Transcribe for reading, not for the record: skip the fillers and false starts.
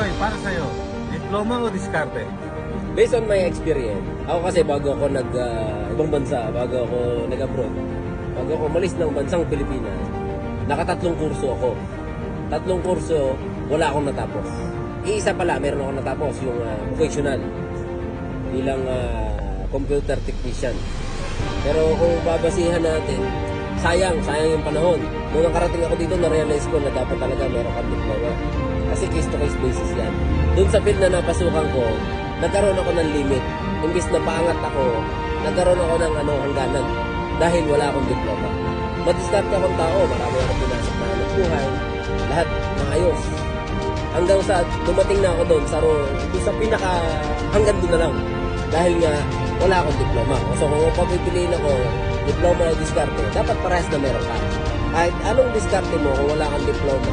Koy, para sa'yo, diploma o diskarte? Based on my experience, ako kasi bago ako ibang bansa, bago ako nag-abroad, bago ako umalis ng bansang Pilipinas, nakatatlong kurso ako. Tatlong kurso, wala akong natapos. Iisa pala, meron akong natapos, yung vocational, bilang computer technician. Pero kung babasihan natin, sayang yung panahon. Nung nakarating ako dito, na-realize ko na dapat talaga meron kang diploma. Kasi case-to-case basis yan. Doon sa field na napasukan ko, nagkaroon ako ng limit. Imbis na paangat ako, nagkaroon ako ng hangganan. Dahil wala akong diploma. Madiskarte akong tao, marami akong pinasok na hanap buhay. Lahat maayos. Hanggang sa dumating na ako doon sa pinaka hanggang doon na lang. Dahil nga wala akong diploma. So kung papipiliin ako, diploma o diskarte, dapat parehas na meron ka. Kahit anong diskarte mo kung wala kang diploma,